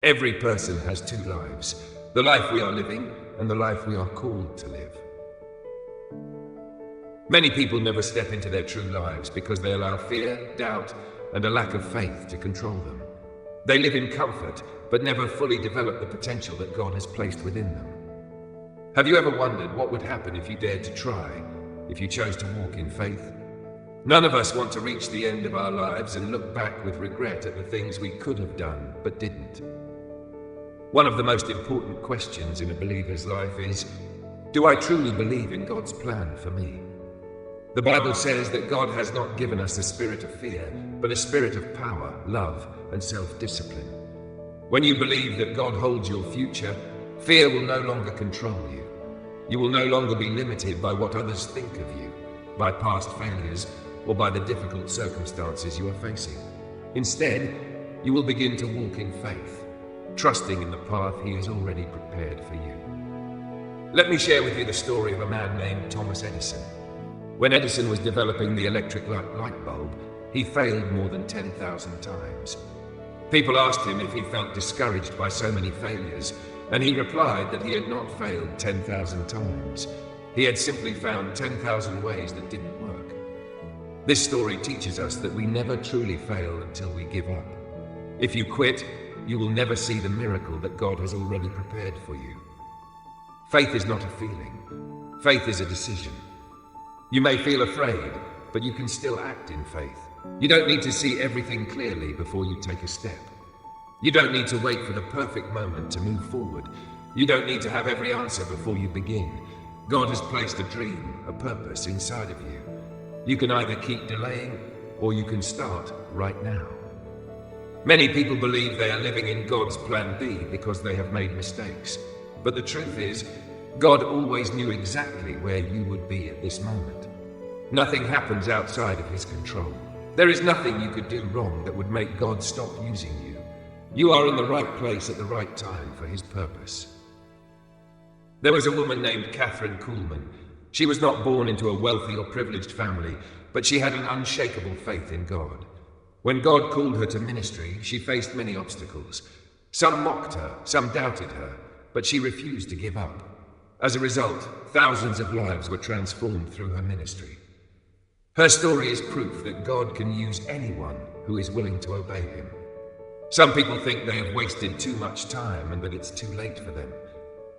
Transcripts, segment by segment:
Every person has two lives, the life we are living and the life we are called to live. Many people never step into their true lives because they allow fear, doubt, and a lack of faith to control them. They live in comfort, but never fully develop the potential that God has placed within them. Have you ever wondered what would happen if you dared to try, if you chose to walk in faith? None of us want to reach the end of our lives and look back with regret at the things we could have done but didn't. One of the most important questions in a believer's life is, do I truly believe in God's plan for me? The Bible says that God has not given us a spirit of fear, but a spirit of power, love, and self-discipline. When you believe that God holds your future, fear will no longer control you. You will no longer be limited by what others think of you, by past failures, or by the difficult circumstances you are facing. Instead, you will begin to walk in faith, trusting in the path He has already prepared for you. Let me share with you the story of a man named Thomas Edison. When Edison was developing the electric light bulb, he failed more than 10,000 times. People asked him if he felt discouraged by so many failures, and he replied that he had not failed 10,000 times. He had simply found 10,000 ways that didn't work. This story teaches us that we never truly fail until we give up. If you quit, you will never see the miracle that God has already prepared for you. Faith is not a feeling. Faith is a decision. You may feel afraid, but you can still act in faith. You don't need to see everything clearly before you take a step. You don't need to wait for the perfect moment to move forward. You don't need to have every answer before you begin. God has placed a dream, a purpose inside of you. You can either keep delaying, or you can start right now. Many people believe they are living in God's plan B because they have made mistakes. But the truth is, God always knew exactly where you would be at this moment. Nothing happens outside of His control. There is nothing you could do wrong that would make God stop using you. You are in the right place at the right time for His purpose. There was a woman named Catherine Kuhlman. She was not born into a wealthy or privileged family, but she had an unshakable faith in God. When God called her to ministry, she faced many obstacles. Some mocked her, some doubted her, but she refused to give up. As a result, thousands of lives were transformed through her ministry. Her story is proof that God can use anyone who is willing to obey Him. Some people think they have wasted too much time and that it's too late for them.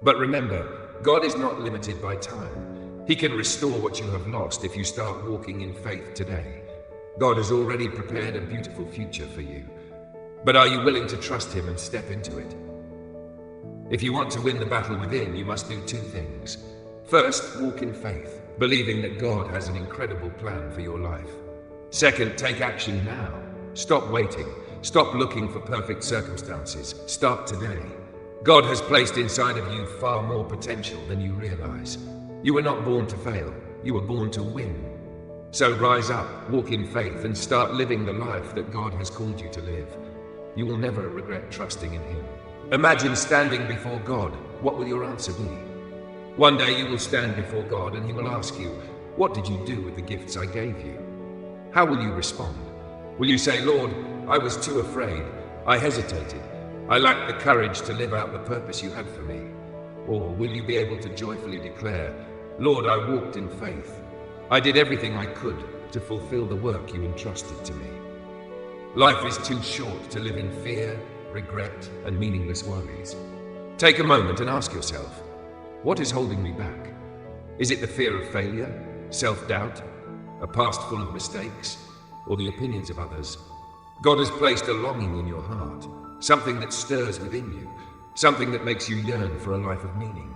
But remember, God is not limited by time. He can restore what you have lost if you start walking in faith today. God has already prepared a beautiful future for you. But are you willing to trust Him and step into it? If you want to win the battle within, you must do two things. First, walk in faith, believing that God has an incredible plan for your life. Second, take action now. Stop waiting. Stop looking for perfect circumstances. Start today. God has placed inside of you far more potential than you realize. You were not born to fail. You were born to win. So rise up, walk in faith, and start living the life that God has called you to live. You will never regret trusting in Him. Imagine standing before God. What will your answer be? One day you will stand before God and He will ask you, what did you do with the gifts I gave you? How will you respond? Will you say, Lord, I was too afraid. I hesitated. I lacked the courage to live out the purpose you had for me. Or will you be able to joyfully declare, Lord, I walked in faith. I did everything I could to fulfill the work you entrusted to me. Life is too short to live in fear, regret, and meaningless worries. Take a moment and ask yourself, what is holding me back? Is it the fear of failure, self-doubt, a past full of mistakes, or the opinions of others? God has placed a longing in your heart, something that stirs within you, something that makes you yearn for a life of meaning.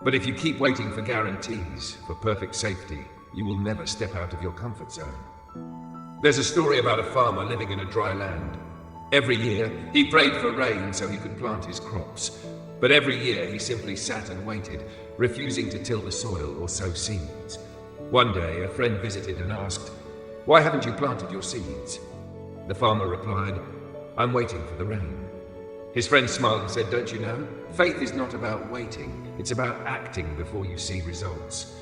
But if you keep waiting for guarantees, for perfect safety, you will never step out of your comfort zone. There's a story about a farmer living in a dry land. Every year, he prayed for rain so he could plant his crops. But every year, he simply sat and waited, refusing to till the soil or sow seeds. One day, a friend visited and asked, "Why haven't you planted your seeds?" The farmer replied, "I'm waiting for the rain." His friend smiled and said, "Don't you know? Faith is not about waiting. It's about acting before you see results.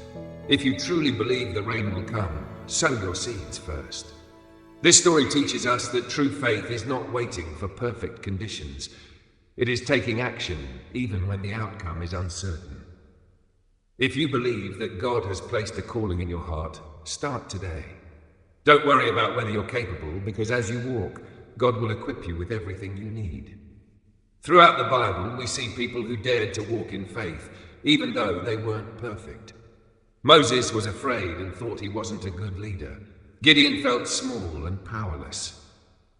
If you truly believe the rain will come, sow your seeds first." This story teaches us that true faith is not waiting for perfect conditions. It is taking action even when the outcome is uncertain. If you believe that God has placed a calling in your heart, start today. Don't worry about whether you're capable, because as you walk, God will equip you with everything you need. Throughout the Bible, we see people who dared to walk in faith, even though they weren't perfect. Moses was afraid and thought he wasn't a good leader. Gideon felt small and powerless.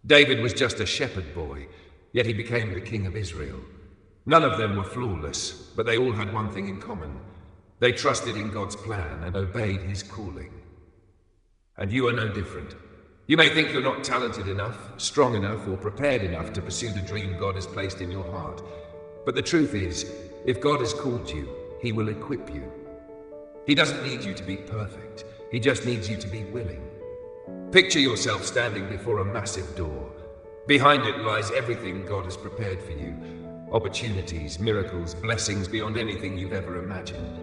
David was just a shepherd boy, yet he became the king of Israel. None of them were flawless, but they all had one thing in common. They trusted in God's plan and obeyed his calling. And you are no different. You may think you're not talented enough, strong enough, or prepared enough to pursue the dream God has placed in your heart. But the truth is, if God has called you, he will equip you. He doesn't need you to be perfect. He just needs you to be willing. Picture yourself standing before a massive door. Behind it lies everything God has prepared for you. Opportunities, miracles, blessings beyond anything you've ever imagined.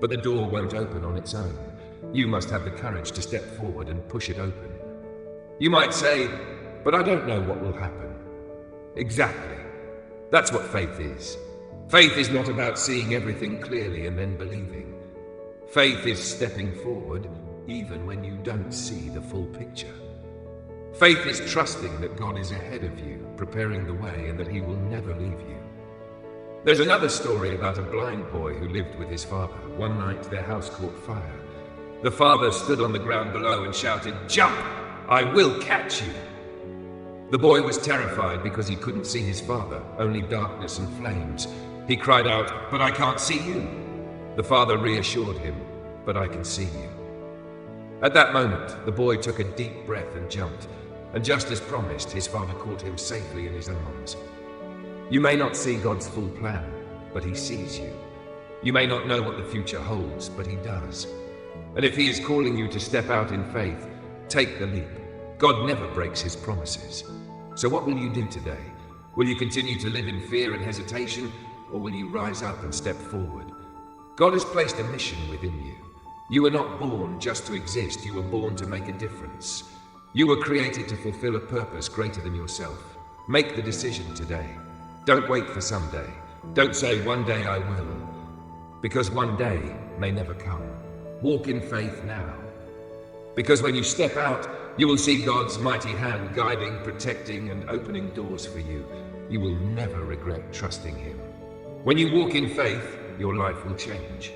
But the door won't open on its own. You must have the courage to step forward and push it open. You might say, but I don't know what will happen. Exactly. That's what faith is. Faith is not about seeing everything clearly and then believing. Faith is stepping forward even when you don't see the full picture. Faith is trusting that God is ahead of you, preparing the way, and that he will never leave you. There's another story about a blind boy who lived with his father. One night, their house caught fire. The father stood on the ground below and shouted, "Jump! I will catch you!" The boy was terrified because he couldn't see his father, only darkness and flames. He cried out, "But I can't see you." The father reassured him, "But I can see you." At that moment, the boy took a deep breath and jumped, and just as promised, his father caught him safely in his arms. You may not see God's full plan, but he sees you. You may not know what the future holds, but he does. And if he is calling you to step out in faith, take the leap. God never breaks his promises. So what will you do today? Will you continue to live in fear and hesitation, or will you rise up and step forward? God has placed a mission within you. You were not born just to exist, you were born to make a difference. You were created to fulfill a purpose greater than yourself. Make the decision today. Don't wait for someday. Don't say, "One day I will," because one day may never come. Walk in faith now. Because when you step out, you will see God's mighty hand guiding, protecting, and opening doors for you. You will never regret trusting him. When you walk in faith, your life will change.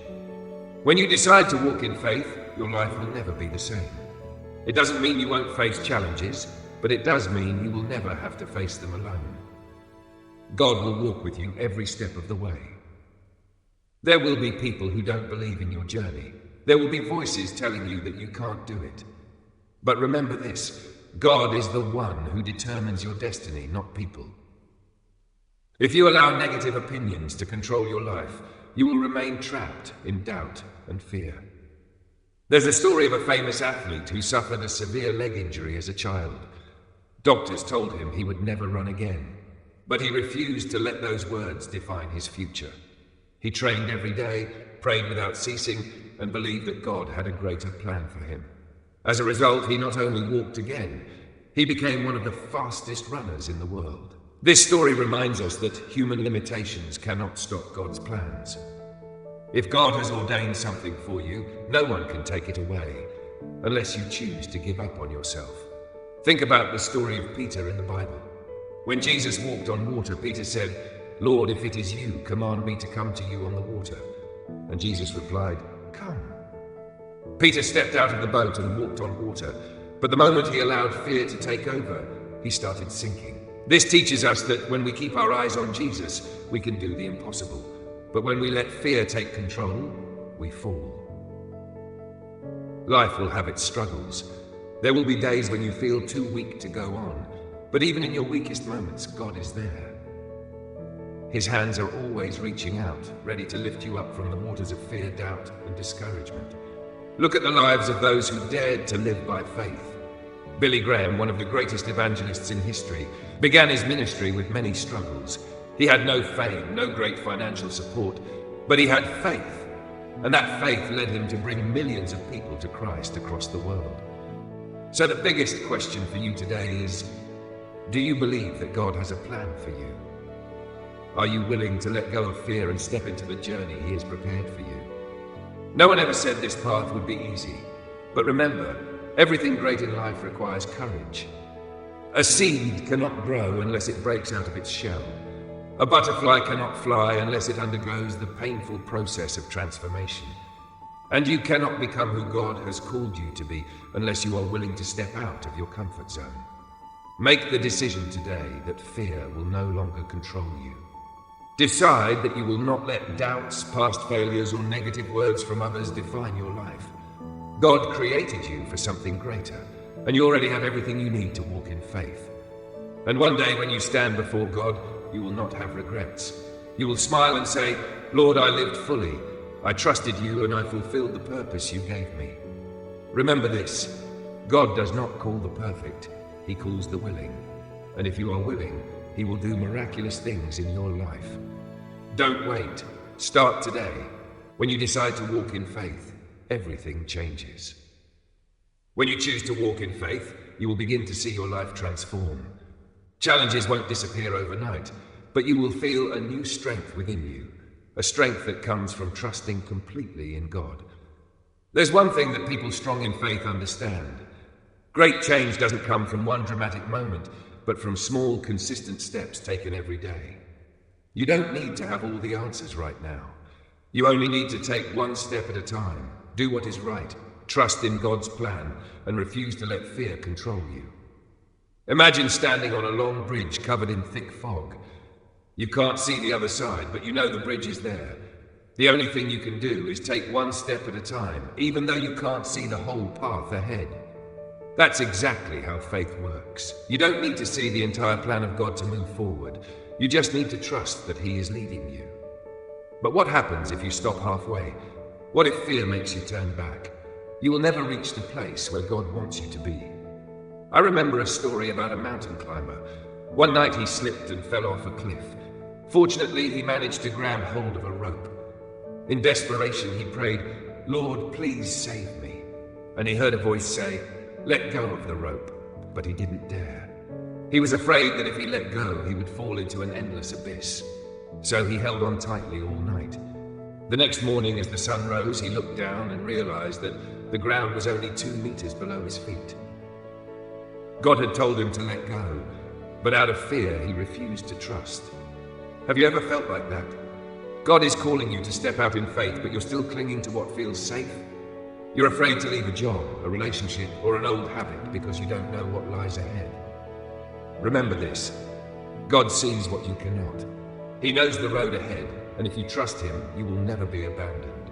When you decide to walk in faith, your life will never be the same. It doesn't mean you won't face challenges, but it does mean you will never have to face them alone. God will walk with you every step of the way. There will be people who don't believe in your journey. There will be voices telling you that you can't do it. But remember this, God is the one who determines your destiny, not people. If you allow negative opinions to control your life, you will remain trapped in doubt and fear. There's a story of a famous athlete who suffered a severe leg injury as a child. Doctors told him he would never run again, but he refused to let those words define his future. He trained every day, prayed without ceasing, and believed that God had a greater plan for him. As a result, he not only walked again, he became one of the fastest runners in the world. This story reminds us that human limitations cannot stop God's plans. If God has ordained something for you, no one can take it away, unless you choose to give up on yourself. Think about the story of Peter in the Bible. When Jesus walked on water, Peter said, "Lord, if it is you, command me to come to you on the water." And Jesus replied, "Come." Peter stepped out of the boat and walked on water, but the moment he allowed fear to take over, he started sinking. This teaches us that when we keep our eyes on Jesus, we can do the impossible. But when we let fear take control, we fall. Life will have its struggles. There will be days when you feel too weak to go on, but even in your weakest moments, God is there. His hands are always reaching out, ready to lift you up from the waters of fear, doubt, and discouragement. Look at the lives of those who dared to live by faith. Billy Graham, one of the greatest evangelists in history, began his ministry with many struggles. He had no fame, no great financial support, but he had faith. And that faith led him to bring millions of people to Christ across the world. So the biggest question for you today is, do you believe that God has a plan for you? Are you willing to let go of fear and step into the journey he has prepared for you? No one ever said this path would be easy, but remember, everything great in life requires courage. A seed cannot grow unless it breaks out of its shell. A butterfly cannot fly unless it undergoes the painful process of transformation. And you cannot become who God has called you to be unless you are willing to step out of your comfort zone. Make the decision today that fear will no longer control you. Decide that you will not let doubts, past failures, or negative words from others define your life. God created you for something greater, and you already have everything you need to walk in faith. And one day when you stand before God, you will not have regrets. You will smile and say, "Lord, I lived fully. I trusted you and I fulfilled the purpose you gave me." Remember this, God does not call the perfect, he calls the willing. And if you are willing, he will do miraculous things in your life. Don't wait. Start today. When you decide to walk in faith, everything changes. When you choose to walk in faith, you will begin to see your life transform. Challenges won't disappear overnight, but you will feel a new strength within you, a strength that comes from trusting completely in God. There's one thing that people strong in faith understand. Great change doesn't come from one dramatic moment, but from small, consistent steps taken every day. You don't need to have all the answers right now. You only need to take one step at a time, do what is right, trust in God's plan, and refuse to let fear control you. Imagine standing on a long bridge covered in thick fog. You can't see the other side, but you know the bridge is there. The only thing you can do is take one step at a time, even though you can't see the whole path ahead. That's exactly how faith works. You don't need to see the entire plan of God to move forward. You just need to trust that he is leading you. But what happens if you stop halfway? What if fear makes you turn back? You will never reach the place where God wants you to be. I remember a story about a mountain climber. One night he slipped and fell off a cliff. Fortunately, he managed to grab hold of a rope. In desperation, he prayed, "Lord, please save me." And he heard a voice say, "Let go of the rope." But he didn't dare. He was afraid that if he let go, he would fall into an endless abyss. So he held on tightly all night. The next morning, as the sun rose, he looked down and realized that the ground was only 2 meters below his feet. God had told him to let go, but out of fear, he refused to trust. Have you ever felt like that? God is calling you to step out in faith, but you're still clinging to what feels safe. You're afraid to leave a job, a relationship, or an old habit because you don't know what lies ahead. Remember this, God sees what you cannot. He knows the road ahead, and if you trust him, you will never be abandoned.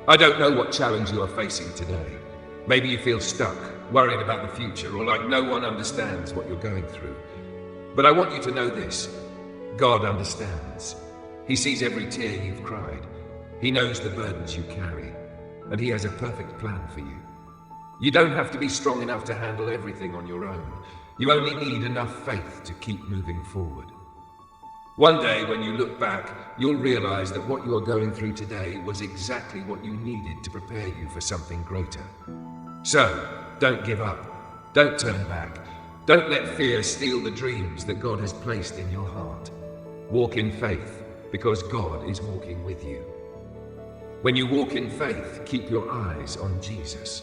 I don't know what challenge you are facing today. Maybe you feel stuck, worried about the future, or like no one understands what you're going through. But I want you to know this, God understands. He sees every tear you've cried. He knows the burdens you carry, and he has a perfect plan for you. You don't have to be strong enough to handle everything on your own. You only need enough faith to keep moving forward. One day, when you look back, you'll realize that what you are going through today was exactly what you needed to prepare you for something greater. So, don't give up. Don't turn back. Don't let fear steal the dreams that God has placed in your heart. Walk in faith, because God is walking with you. When you walk in faith, keep your eyes on Jesus.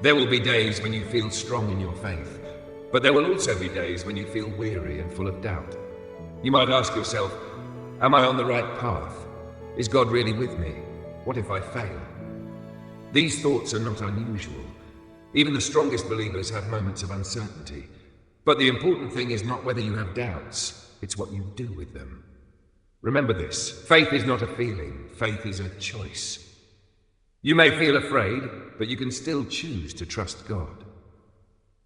There will be days when you feel strong in your faith, but there will also be days when you feel weary and full of doubt. You might ask yourself, am I on the right path? Is God really with me? What if I fail? These thoughts are not unusual. Even the strongest believers have moments of uncertainty. But the important thing is not whether you have doubts, it's what you do with them. Remember this, faith is not a feeling, faith is a choice. You may feel afraid, but you can still choose to trust God.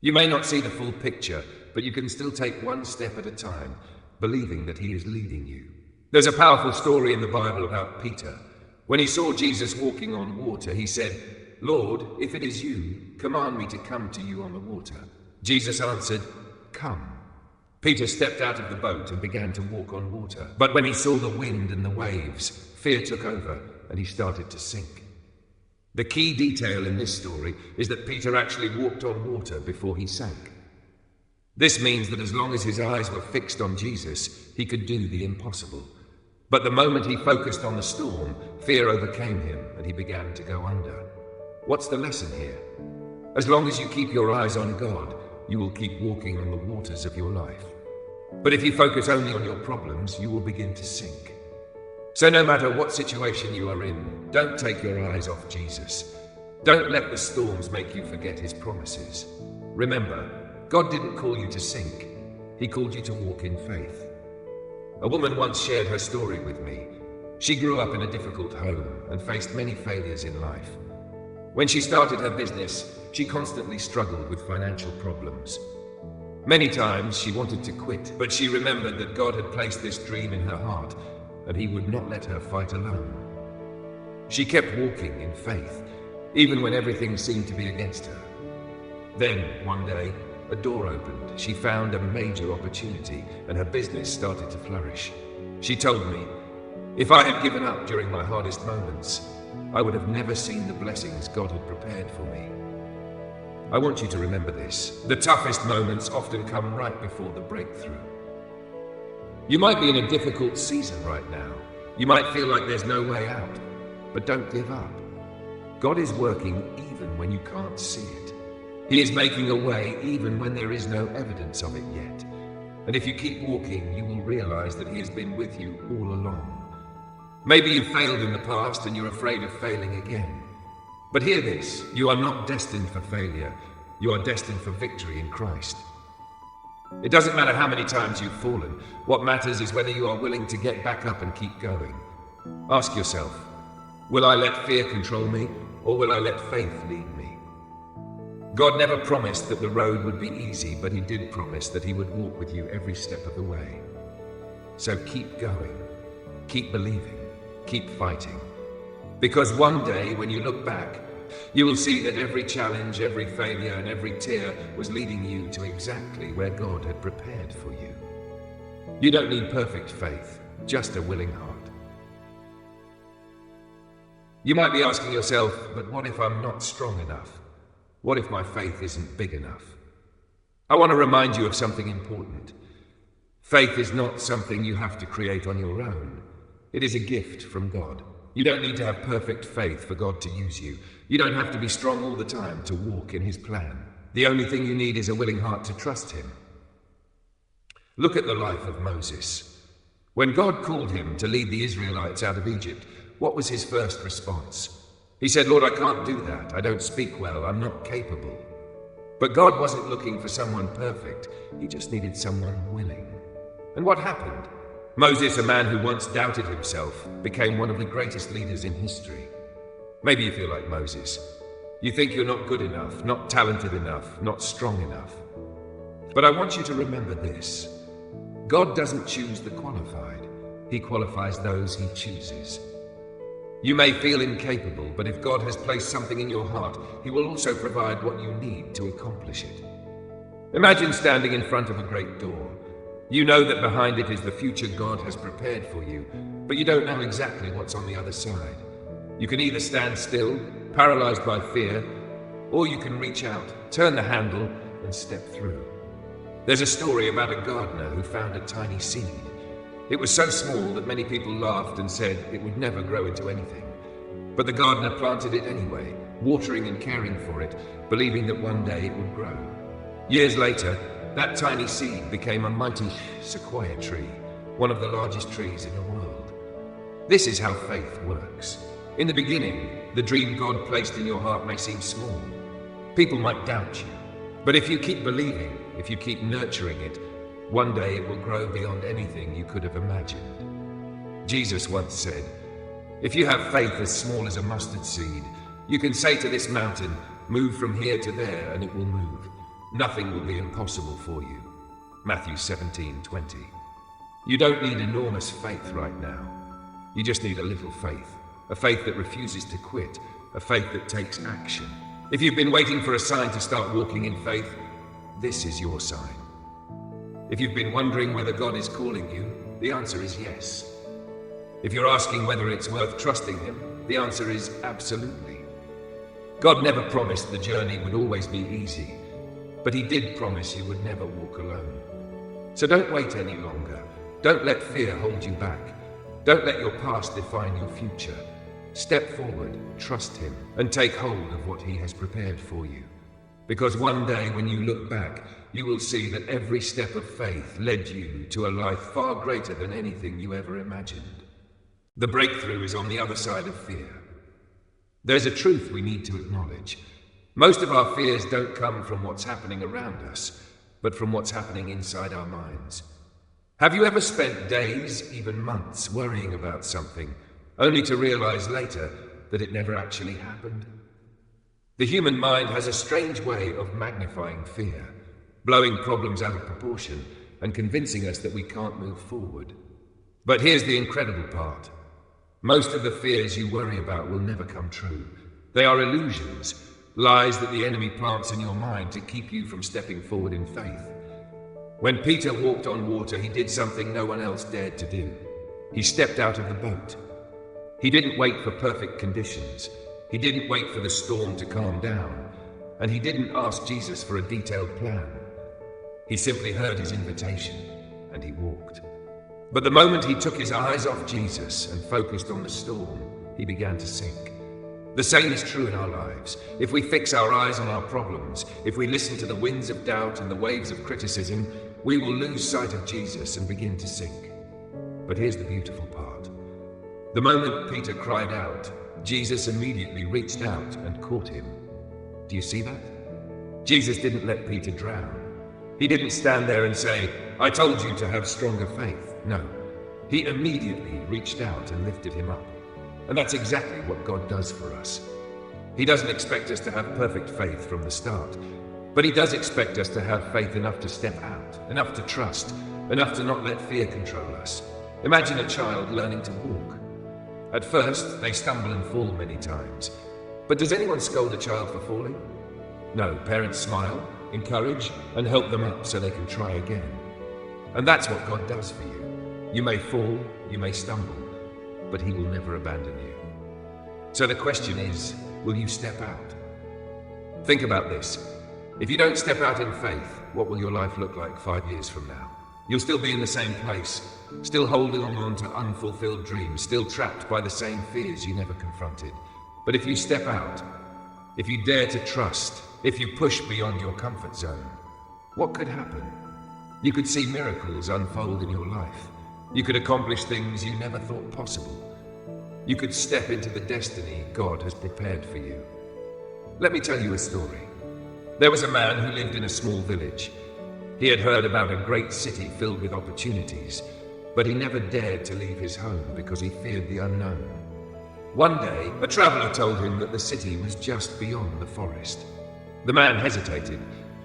You may not see the full picture, but you can still take one step at a time, believing that he is leading you. There's a powerful story in the Bible about Peter. When he saw Jesus walking on water, he said, "Lord, if it is you, command me to come to you on the water." Jesus answered, "Come." Peter stepped out of the boat and began to walk on water. But when he saw the wind and the waves, fear took over and he started to sink. The key detail in this story is that Peter actually walked on water before he sank. This means that as long as his eyes were fixed on Jesus, he could do the impossible. But the moment he focused on the storm, fear overcame him and he began to go under. What's the lesson here? As long as you keep your eyes on God, you will keep walking on the waters of your life. But if you focus only on your problems, you will begin to sink. So no matter what situation you are in, don't take your eyes off Jesus. Don't let the storms make you forget his promises. Remember, God didn't call you to sink. He called you to walk in faith. A woman once shared her story with me. She grew up in a difficult home and faced many failures in life. When she started her business, she constantly struggled with financial problems. Many times she wanted to quit, but she remembered that God had placed this dream in her heart and he would not let her fight alone. She kept walking in faith, even when everything seemed to be against her. Then, one day, a door opened. She found a major opportunity and her business started to flourish. She told me, "If I had given up during my hardest moments, I would have never seen the blessings God had prepared for me." I want you to remember this. The toughest moments often come right before the breakthrough. You might be in a difficult season right now. You might feel like there's no way out, but don't give up. God is working even when you can't see it. He is making a way even when there is no evidence of it yet. And if you keep walking, you will realize that he has been with you all along. Maybe you failed in the past and you're afraid of failing again. But hear this, you are not destined for failure. You are destined for victory in Christ. It doesn't matter how many times you've fallen. What matters is whether you are willing to get back up and keep going. Ask yourself, will I let fear control me, or will I let faith lead me? God never promised that the road would be easy, but he did promise that he would walk with you every step of the way. So keep going, keep believing, keep fighting. Because one day, when you look back, you will see that every challenge, every failure, and every tear was leading you to exactly where God had prepared for you. You don't need perfect faith, just a willing heart. You might be asking yourself, but what if I'm not strong enough? What if my faith isn't big enough? I want to remind you of something important. Faith is not something you have to create on your own. It is a gift from God. You don't need to have perfect faith for God to use you. You don't have to be strong all the time to walk in his plan. The only thing you need is a willing heart to trust him. Look at the life of Moses. When God called him to lead the Israelites out of Egypt, what was his first response? He said, "Lord, I can't do that. I don't speak well. I'm not capable." But God wasn't looking for someone perfect. He just needed someone willing. And what happened? Moses, a man who once doubted himself, became one of the greatest leaders in history. Maybe you feel like Moses. You think you're not good enough, not talented enough, not strong enough. But I want you to remember this. God doesn't choose the qualified. He qualifies those he chooses. You may feel incapable, but if God has placed something in your heart, he will also provide what you need to accomplish it. Imagine standing in front of a great door. You know that behind it is the future God has prepared for you, but you don't know exactly what's on the other side. You can either stand still, paralyzed by fear, or you can reach out, turn the handle, and step through. There's a story about a gardener who found a tiny seed. It was so small that many people laughed and said it would never grow into anything. But the gardener planted it anyway, watering and caring for it, believing that one day it would grow. Years later, that tiny seed became a mighty sequoia tree, one of the largest trees in the world. This is how faith works. In the beginning, the dream God placed in your heart may seem small. People might doubt you. But if you keep believing, if you keep nurturing it, one day it will grow beyond anything you could have imagined. Jesus once said, "If you have faith as small as a mustard seed, you can say to this mountain, 'Move from here to there,' and it will move. Nothing will be impossible for you." Matthew 17:20. You don't need enormous faith right now. You just need a little faith. A faith that refuses to quit. A faith that takes action. If you've been waiting for a sign to start walking in faith, this is your sign. If you've been wondering whether God is calling you, the answer is yes. If you're asking whether it's worth trusting him, the answer is absolutely. God never promised the journey would always be easy. but he did promise you would never walk alone. So don't wait any longer. Don't let fear hold you back. Don't let your past define your future. Step forward, trust him, and take hold of what he has prepared for you. Because one day when you look back, you will see that every step of faith led you to a life far greater than anything you ever imagined. The breakthrough is on the other side of fear. There's a truth we need to acknowledge. Most of our fears don't come from what's happening around us, but from what's happening inside our minds. Have you ever spent days, even months, worrying about something, only to realize later that it never actually happened? The human mind has a strange way of magnifying fear, blowing problems out of proportion and convincing us that we can't move forward. But here's the incredible part. Most of the fears you worry about will never come true. They are illusions, lies that the enemy plants in your mind to keep you from stepping forward in faith. When Peter walked on water, he did something no one else dared to do. He stepped out of the boat. He didn't wait for perfect conditions. He didn't wait for the storm to calm down. And he didn't ask Jesus for a detailed plan. He simply heard his invitation, and he walked. But the moment he took his eyes off Jesus and focused on the storm, he began to sink. The same is true in our lives. If we fix our eyes on our problems, if we listen to the winds of doubt and the waves of criticism, we will lose sight of Jesus and begin to sink. But here's the beautiful part. The moment Peter cried out, Jesus immediately reached out and caught him. Do you see that? Jesus didn't let Peter drown. He didn't stand there and say, I told you to have stronger faith. No, he immediately reached out and lifted him up. And that's exactly what God does for us. He doesn't expect us to have perfect faith from the start, but he does expect us to have faith enough to step out, enough to trust, enough to not let fear control us. Imagine a child learning to walk. At first, they stumble and fall many times. But does anyone scold a child for falling? No, parents smile, encourage, and help them up so they can try again. And that's what God does for you. You may fall, you may stumble, but he will never abandon you. So the question is, will you step out? Think about this. If you don't step out in faith, what will your life look like 5 years from now? You'll still be in the same place, still holding on to unfulfilled dreams, still trapped by the same fears you never confronted. But if you step out, if you dare to trust, if you push beyond your comfort zone, what could happen? You could see miracles unfold in your life. You could accomplish things you never thought possible. You could step into the destiny God has prepared for you. Let me tell you a story. There was a man who lived in a small village. He had heard about a great city filled with opportunities, but he never dared to leave his home because he feared the unknown. One day, a traveler told him that the city was just beyond the forest. The man hesitated.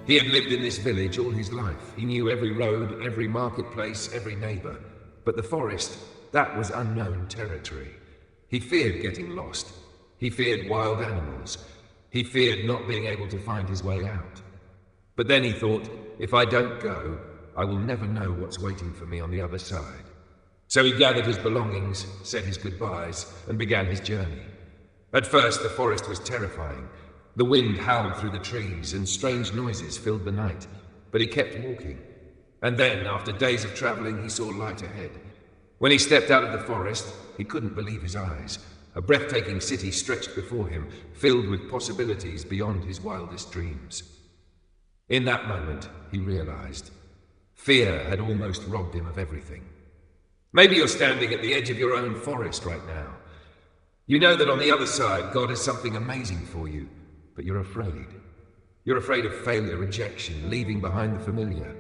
He had lived in this village all his life. He knew every road, every marketplace, every neighbor. But the forest, that was unknown territory. He feared getting lost. He feared wild animals. He feared not being able to find his way out. But then he thought, if I don't go, I will never know what's waiting for me on the other side. So he gathered his belongings, said his goodbyes, and began his journey. At first, the forest was terrifying. The wind howled through the trees, and strange noises filled the night. But he kept walking. And then, after days of traveling, he saw light ahead. When he stepped out of the forest, he couldn't believe his eyes. A breathtaking city stretched before him, filled with possibilities beyond his wildest dreams. In that moment, he realized fear had almost robbed him of everything. Maybe you're standing at the edge of your own forest right now. You know that on the other side, God has something amazing for you, but you're afraid. You're afraid of failure, rejection, leaving behind the familiar.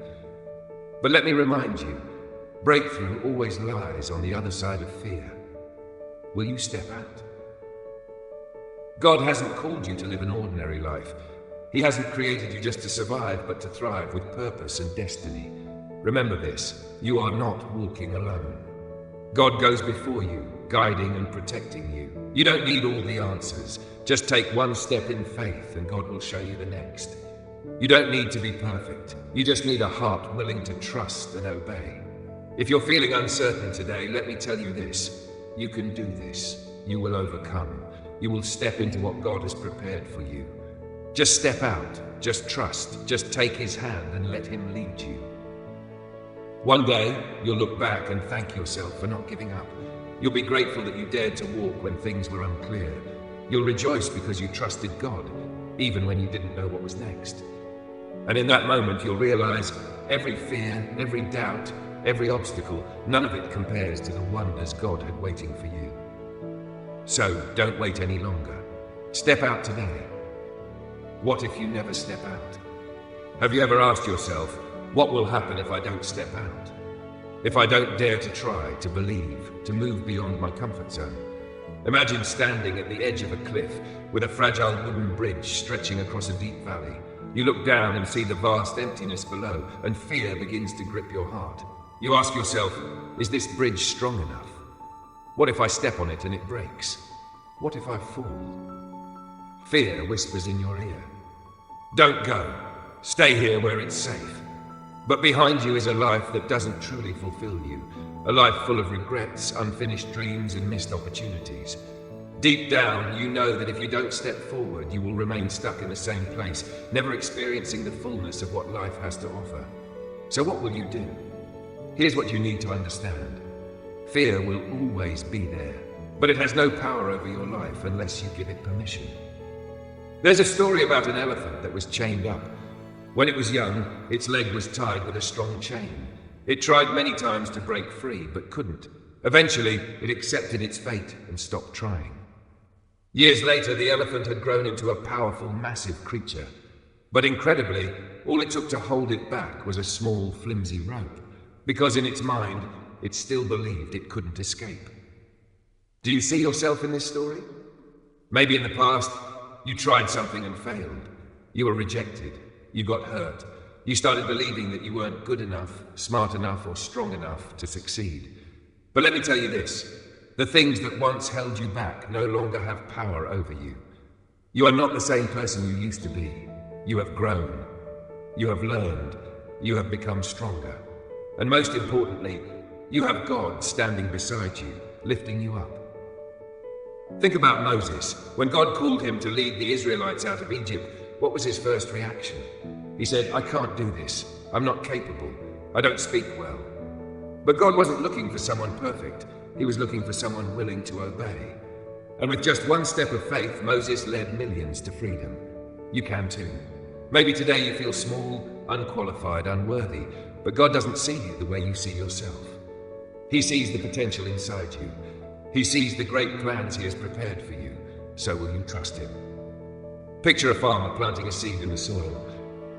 But let me remind you, breakthrough always lies on the other side of fear. Will you step out? God hasn't called you to live an ordinary life. He hasn't created you just to survive, but to thrive with purpose and destiny. Remember this, you are not walking alone. God goes before you, guiding and protecting you. You don't need all the answers. Just take one step in faith and God will show you the next. You don't need to be perfect. You just need a heart willing to trust and obey. If you're feeling uncertain today, let me tell you this. You can do this. You will overcome. You will step into what God has prepared for you. Just step out Just trust. Just take his hand and let him lead you. One day, you'll look back and thank yourself for not giving up. You'll be grateful that you dared to walk when things were unclear. You'll rejoice because you trusted God, even when you didn't know what was next. And in that moment, you'll realize every fear, every doubt, every obstacle, none of it compares to the wonders God had waiting for you. So, don't wait any longer. Step out today. What if you never step out? Have you ever asked yourself, what will happen if I don't step out? If I don't dare to try, to believe, to move beyond my comfort zone? Imagine standing at the edge of a cliff with a fragile wooden bridge stretching across a deep valley. You look down and see the vast emptiness below, and fear begins to grip your heart. You ask yourself, is this bridge strong enough? What if I step on it and it breaks? What if I fall? Fear whispers in your ear. Don't go. Stay here where it's safe. But behind you is a life that doesn't truly fulfill you. A life full of regrets, unfinished dreams, and missed opportunities. Deep down, you know that if you don't step forward, you will remain stuck in the same place, never experiencing the fullness of what life has to offer. So what will you do? Here's what you need to understand. Fear will always be there, but it has no power over your life unless you give it permission. There's a story about an elephant that was chained up. When it was young, its leg was tied with a strong chain. It tried many times to break free, but couldn't. Eventually, it accepted its fate and stopped trying. Years later, the elephant had grown into a powerful, massive creature. But incredibly, all it took to hold it back was a small, flimsy rope, because in its mind, it still believed it couldn't escape. Do you see yourself in this story? Maybe in the past, you tried something and failed. You were rejected. You got hurt. You started believing that you weren't good enough, smart enough, or strong enough to succeed. But let me tell you this. The things that once held you back no longer have power over you. You are not the same person you used to be. You have grown. You have learned. You have become stronger. And most importantly, you have God standing beside you, lifting you up. Think about Moses. When God called him to lead the Israelites out of Egypt, what was his first reaction? He said, I can't do this. I'm not capable. I don't speak well. But God wasn't looking for someone perfect. He was looking for someone willing to obey. And with just one step of faith, Moses led millions to freedom. You can too. Maybe today you feel small, unqualified, unworthy, but God doesn't see you the way you see yourself. He sees the potential inside you. He sees the great plans he has prepared for you. So will you trust him? Picture a farmer planting a seed in the soil.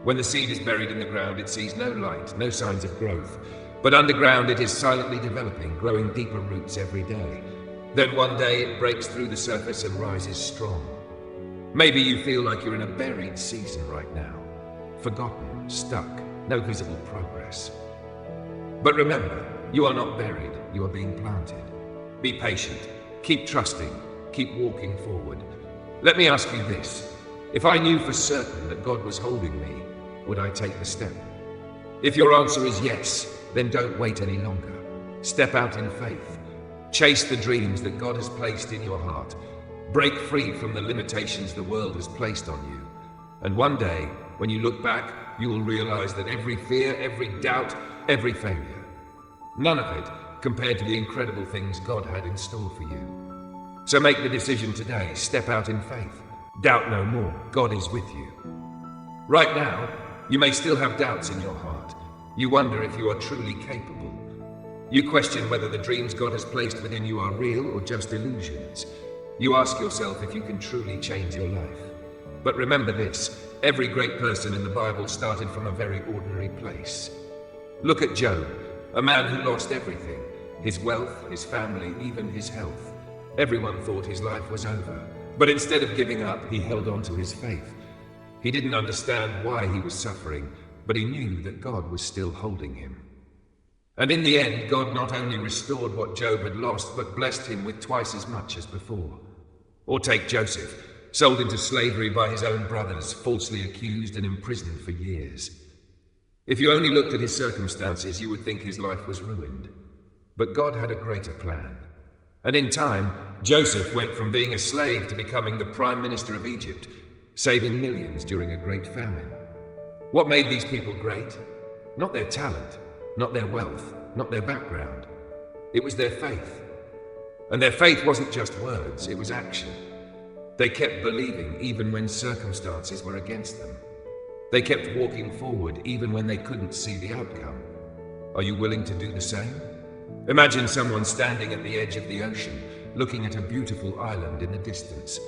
When the seed is buried in the ground, it sees no light, no signs of growth. But underground, it is silently developing, growing deeper roots every day. Then one day, it breaks through the surface and rises strong. Maybe you feel like you're in a buried season right now. Forgotten, stuck, no visible progress. But remember, you are not buried, you are being planted. Be patient, keep trusting, keep walking forward. Let me ask you this. If I knew for certain that God was holding me, would I take the step? If your answer is yes, then don't wait any longer. Step out in faith. Chase the dreams that God has placed in your heart. Break free from the limitations the world has placed on you. And one day, when you look back, you will realize that every fear, every doubt, every failure, none of it compared to the incredible things God had in store for you. So make the decision today. Step out in faith. Doubt no more. God is with you. Right now, you may still have doubts in your heart. You wonder if you are truly capable. You question whether the dreams God has placed within you are real or just illusions. You ask yourself if you can truly change your life. But remember this, every great person in the Bible started from a very ordinary place. Look at Job, a man who lost everything, his wealth, his family, even his health. Everyone thought his life was over. But instead of giving up, he held on to his faith. He didn't understand why he was suffering, but he knew that God was still holding him. And in the end, God not only restored what Job had lost, but blessed him with twice as much as before. Or take Joseph, sold into slavery by his own brothers, falsely accused and imprisoned for years. If you only looked at his circumstances, you would think his life was ruined. But God had a greater plan. And in time, Joseph went from being a slave to becoming the prime minister of Egypt. saving millions during a great famine. What made these people great? Not their talent, not their wealth, not their background. It was their faith. And their faith wasn't just words, it was action. They kept believing even when circumstances were against them. They kept walking forward even when they couldn't see the outcome. Are you willing to do the same? Imagine someone standing at the edge of the ocean, looking at a beautiful island in the distance.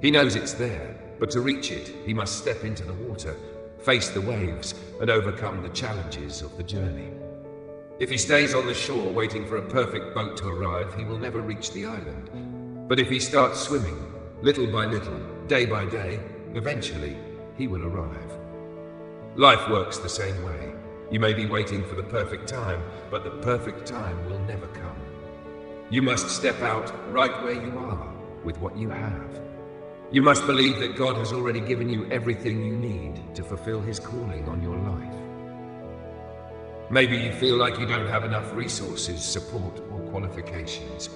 He knows it's there, but to reach it, he must step into the water, face the waves, and overcome the challenges of the journey. If he stays on the shore waiting for a perfect boat to arrive, he will never reach the island. But if he starts swimming, little by little, day by day, eventually, he will arrive. Life works the same way. You may be waiting for the perfect time, but the perfect time will never come. You must step out right where you are, with what you have. You must believe that God has already given you everything you need to fulfill His calling on your life. Maybe you feel like you don't have enough resources, support, or qualifications.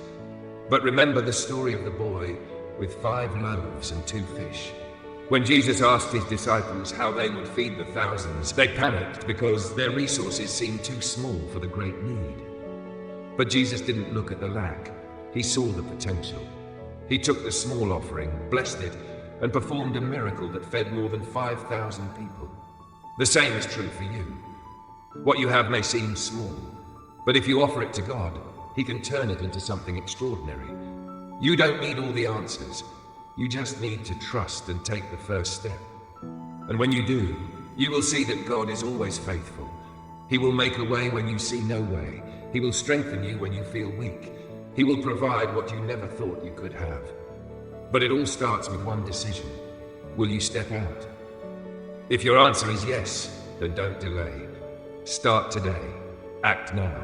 But remember the story of the boy with 5 loaves and 2 fish. When Jesus asked His disciples how they would feed the thousands, they panicked because their resources seemed too small for the great need. But Jesus didn't look at the lack. He saw the potential. He took the small offering, blessed it, and performed a miracle that fed more than 5,000 people. The same is true for you. What you have may seem small, but if you offer it to God, He can turn it into something extraordinary. You don't need all the answers. You just need to trust and take the first step. And when you do, you will see that God is always faithful. He will make a way when you see no way. He will strengthen you when you feel weak. He will provide what you never thought you could have. But it all starts with one decision. Will you step out? If your answer is yes, then don't delay. Start today. Act now.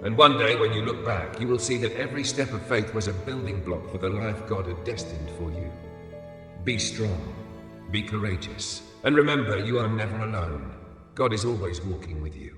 And one day when you look back, you will see that every step of faith was a building block for the life God had destined for you. Be strong. Be courageous. And remember, you are never alone. God is always walking with you.